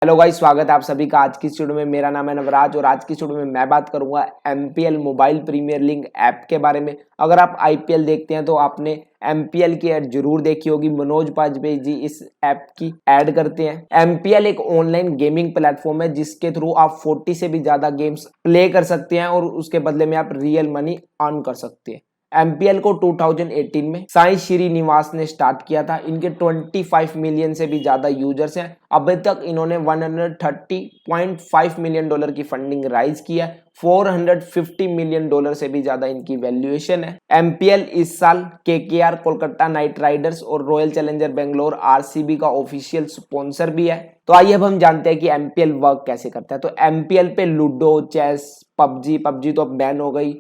Hello guys, स्वागत है आप सभी का आज की इस वीडियो में। मेरा नाम है नवराज और आज की इस वीडियो में मैं बात करूंगा MPL Mobile Premier League app के बारे में। अगर आप आईपीएल देखते हैं तो आपने एमपीएल की ऐड जरूर देखी होगी। मनोज बाजपेयी जी इस ऐप की ऐड करते हैं। एमपीएल एक ऑनलाइन गेमिंग प्लेटफॉर्म है जिसके थ्रू आप 40 से भी ज्यादा गेम्स प्ले कर सकते हैं और उसके बदले में आप रियल मनी अर्न कर सकते हैं। एमपीएल को 2018 में साई श्रीनिवास ने स्टार्ट किया था। इनके 25 मिलियन से भी ज्यादा यूजर्स हैं। अभी तक इन्होंने 130.5 मिलियन डॉलर की फंडिंग राइज किया है। 450 मिलियन डॉलर से भी ज्यादा इनकी वैल्यूएशन है। एमपीएल इस साल केकेआर, कोलकाता नाइट राइडर्स और रॉयल चैलेंजर बेंगलोर आरसीबी का ऑफिशियल स्पॉन्सर भी है। तो आइए अब हम जानते हैं कि एमपीएल वर्क कैसे करता है। तो एमपीएल पे लूडो, चेस, पबजी तो अब बैन हो गई,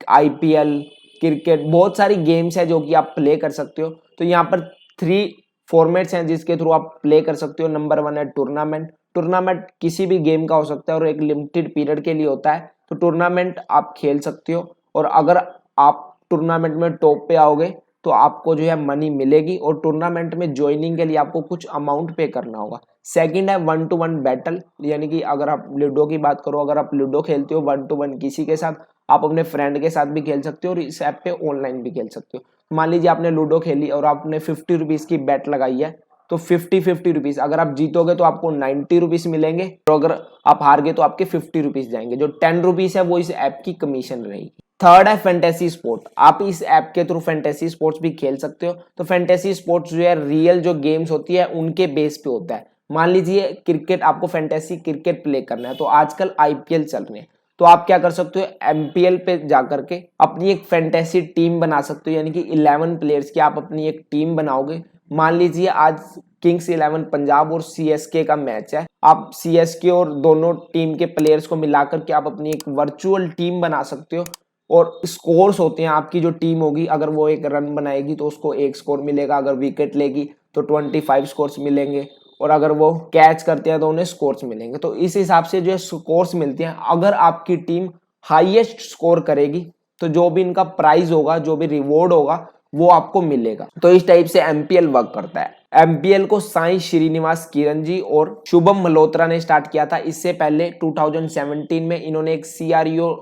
आईपीएल, क्रिकेट, बहुत सारी गेम्स है जो कि आप प्ले कर सकते हो। तो यहाँ पर 3 फॉर्मेट्स हैं जिसके थ्रू आप प्ले कर सकते हो। नंबर 1 है टूर्नामेंट। टूर्नामेंट किसी भी गेम का हो सकता है और एक लिमिटेड पीरियड के लिए होता है। तो टूर्नामेंट आप खेल सकते हो और अगर आप टूर्नामेंट में टॉप पे आओगे तो आपको जो है मनी मिलेगी और टूर्नामेंट में ज्वाइनिंग के लिए आपको कुछ अमाउंट पे करना होगा। सेकंड है 1-to-1 बैटल, यानी कि अगर आप लूडो की बात करो, अगर आप लूडो खेलते हो 1-to-1 किसी के साथ, आप अपने फ्रेंड के साथ भी खेल सकते हो और इस ऐप पे ऑनलाइन भी खेल सकते हो। मान लीजिए आपने लूडो खेली और आपने 50 रुपीज की बेट लगाई है, तो 50 रुपीज, अगर आप जीतोगे तो आपको 90 रुपीज मिलेंगे और अगर आप हार गए तो आपके 50 रुपीज जाएंगे। जो 10 रुपीज है वो इस ऐप की कमीशन रहेगी। थर्ड है फैंटेसी स्पोर्ट। आप इस ऐप के थ्रू फैंटेसी स्पोर्ट्स भी खेल सकते हो। तो फैंटेसी स्पोर्ट्स जो है रियल जो गेम्स होती है उनके बेस पे होता है। मान लीजिए क्रिकेट, आपको फैंटेसी क्रिकेट प्ले करना है, तो आजकल आईपीएल चल रहे हैं, तो आप क्या कर सकते हो, एमपीएल पे जाकर के अपनी एक फैंटेसी टीम बना सकते हो, यानी कि 11 प्लेयर्स की आप अपनी एक टीम बनाओगे। मान लीजिए आज किंग्स 11 पंजाब और सीएसके का मैच है, आप सीएसके और दोनों टीम के प्लेयर्स को मिलाकर के आप अपनी एक वर्चुअल टीम बना सकते हो और स्कोर्स होते हैं। आपकी जो टीम होगी, अगर वो एक रन बनाएगी तो उसको 1 स्कोर मिलेगा, अगर विकेट लेगी तो 25 स्कोर्स मिलेंगे और अगर वो कैच करते हैं तो उन्हें स्कोर्स मिलेंगे। तो इस हिसाब से जो है स्कोर्स मिलते हैं। अगर आपकी टीम हाईएस्ट स्कोर करेगी तो जो भी इनका प्राइज होगा, जो भी रिवॉर्ड होगा, वो आपको मिलेगा। तो इस टाइप से एमपीएल वर्क करता है। एमपीएल को साई श्रीनिवास किरण जी और शुभम मल्होत्रा ने स्टार्ट किया था। इससे पहले 2017 में इन्होंने एक सीआरईओ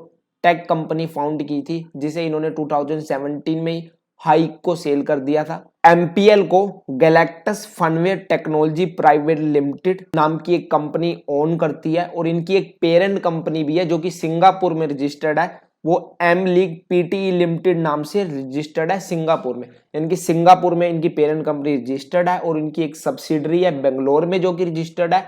टेक कंपनी फाउंड की थी जिसे इन्होंने 2017 में ही हाइक को सेल कर दिया था। एमपीएल को गैलेक्टस फनवेयर टेक्नोलॉजी प्राइवेट लिमिटेड नाम की एक कंपनी ओन करती है और इनकी एक पेरेंट कंपनी भी है जो कि सिंगापुर में रजिस्टर्ड है। वो एम लीग पीटीई लिमिटेड नाम से रजिस्टर्ड है सिंगापुर में, यानी कि सिंगापुर में इनकी पेरेंट कंपनी रजिस्टर्ड है और इनकी एक सब्सिडरी है बेंगलोर में जो कि रजिस्टर्ड है।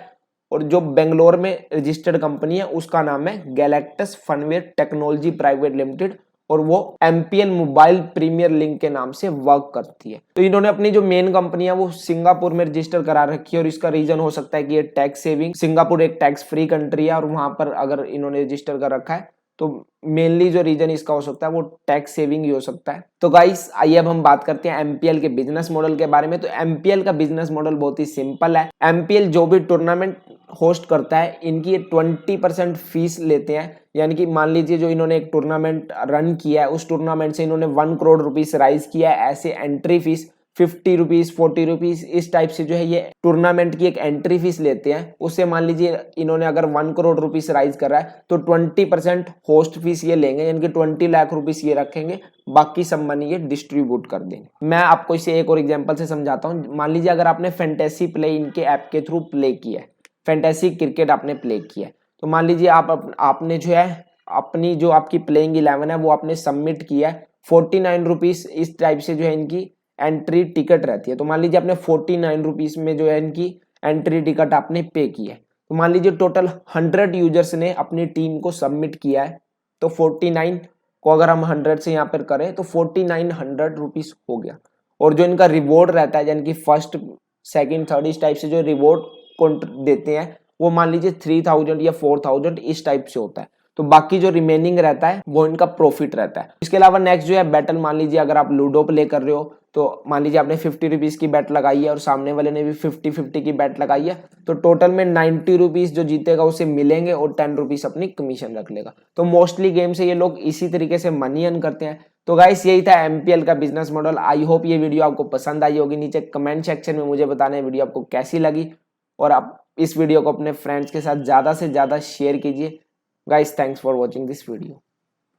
और जो बेंगलोर में रजिस्टर्ड कंपनी है उसका नाम है गैलेक्टस फनवेयर टेक्नोलॉजी प्राइवेट लिमिटेड और वो एमपीएल मोबाइल प्रीमियर लीग के नाम से वर्क करती है। तो इन्होंने अपनी जो मेन कंपनी है वो सिंगापुर में रजिस्टर करा रखी है और इसका रीजन हो सकता है कि ये टैक्स सेविंग, सिंगापुर एक टैक्स फ्री कंट्री है और वहां पर अगर इन्होंने रजिस्टर कर रखा है तो मेनली जो रीजन इसका हो सकता है वो टैक्स सेविंग ही हो सकता है। तो गाइस आइए अब हम बात करते हैं एमपीएल के बिजनेस मॉडल के बारे में। तो एमपीएल का बिजनेस मॉडल बहुत ही सिंपल है। एमपीएल जो भी टूर्नामेंट होस्ट करता है इनकी 20% फीस लेते हैं, यानी कि मान लीजिए जो इन्होंने एक टूर्नामेंट रन किया है उस टूर्नामेंट से इन्होंने 1 करोड़ रुपीस राइज किया है, ऐसे एंट्री फीस 50 रुपीज 40 रुपीज इस टाइप से जो है ये टूर्नामेंट की एक एंट्री फीस लेते हैं। उससे मान लीजिए इन्होंने अगर 1 करोड़ रुपीस राइज कर रहा है तो 20% होस्ट फीस ये लेंगे, यानी कि 20 लाख रुपीस ये रखेंगे, बाकी सब मनी ये डिस्ट्रीब्यूट कर देंगे। मैं आपको इसे एक और एग्जांपल से समझाता हूँ। मान लीजिए अगर आपने फैंटेसी प्ले इनके ऐप के थ्रू प्ले किया है, फैंटेसी क्रिकेट आपने प्ले किया है, तो मान लीजिए आपने जो है अपनी जो आपकी प्लेइंग 11 है वो आपने सबमिट किया है। 49 रुपीज इस टाइप से जो है इनकी एंट्री टिकट रहती है। तो मान लीजिए आपने 49 रुपीज में जो है इनकी एंट्री टिकट आपने पे की है। तो मान लीजिए टोटल 100 यूजर्स ने अपनी टीम को सबमिट किया है, तो 49 को अगर हम 100 से यहाँ पर करें तो 4900 रुपीज हो गया। और जो इनका रिवॉर्ड रहता है, यानी कि फर्स्ट सेकंड थर्ड इस टाइप से जो रिवॉर्ड को देते हैं वो मान लीजिए 3000 या 4000 इस टाइप से होता है। तो बाकी जो रिमेनिंग रहता है वो इनका प्रॉफिट रहता है। इसके अलावा नेक्स्ट जो है बैटल, मान लीजिए अगर आप लूडो प्ले कर रहे हो तो मान लीजिए आपने 50 रुपीज की बैट लगाई है और सामने वाले ने भी 50-50 की बैट लगाई है, तो टोटल में 90 रुपीज जो जीतेगा उसे मिलेंगे और 10 रुपीज अपनी कमीशन रख लेगा। तो मोस्टली गेम से ये लोग इसी तरीके से मनी अर्न करते हैं। तो गाइस यही था एमपीएल का बिजनेस मॉडल। आई होप ये वीडियो आपको पसंद आई होगी। नीचे कमेंट सेक्शन में मुझे बताना है वीडियो आपको कैसी लगी। और आप इस वीडियो को अपने फ्रेंड्स के साथ ज़्यादा से ज़्यादा शेयर कीजिए। Guys, thanks for watching this video.